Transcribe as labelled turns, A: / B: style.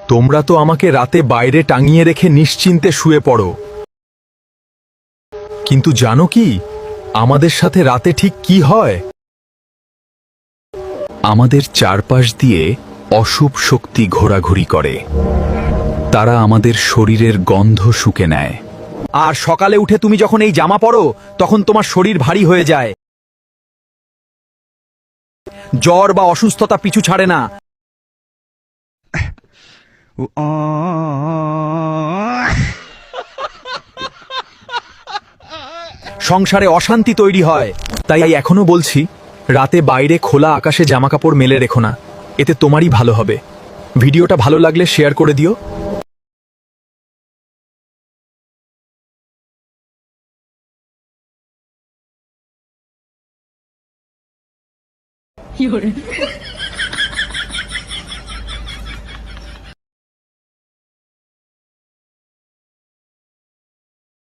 A: তোমরা তো আমাকে রাতে বাইরে টাঙিয়ে রেখে নিশ্চিন্তে শুয়ে পড়ো, কিন্তু জানো কি আমাদের সাথে রাতে ঠিক কি হয়? আমাদের চারপাশ দিয়ে অশুভ শক্তি ঘোরাঘুরি করে। তারা আমাদের শরীরের গন্ধ শুঁকে নেয়। আর সকালে উঠে তুমি যখন এই জামা পরো তখন তোমার শরীর ভারী হয়ে যায়। জ্বর বা অসুস্থতা পিছু ছাড়ে না। সংসারে অশান্তি তৈরি হয়। তাই এখনো বলছি, রাতে বাইরে খোলা আকাশে জামাকাপড় মেলে রেখো না, এতে তোমারই ভালো হবে। ভিডিওটা ভালো লাগলে শেয়ার করে দিও।
B: 有人。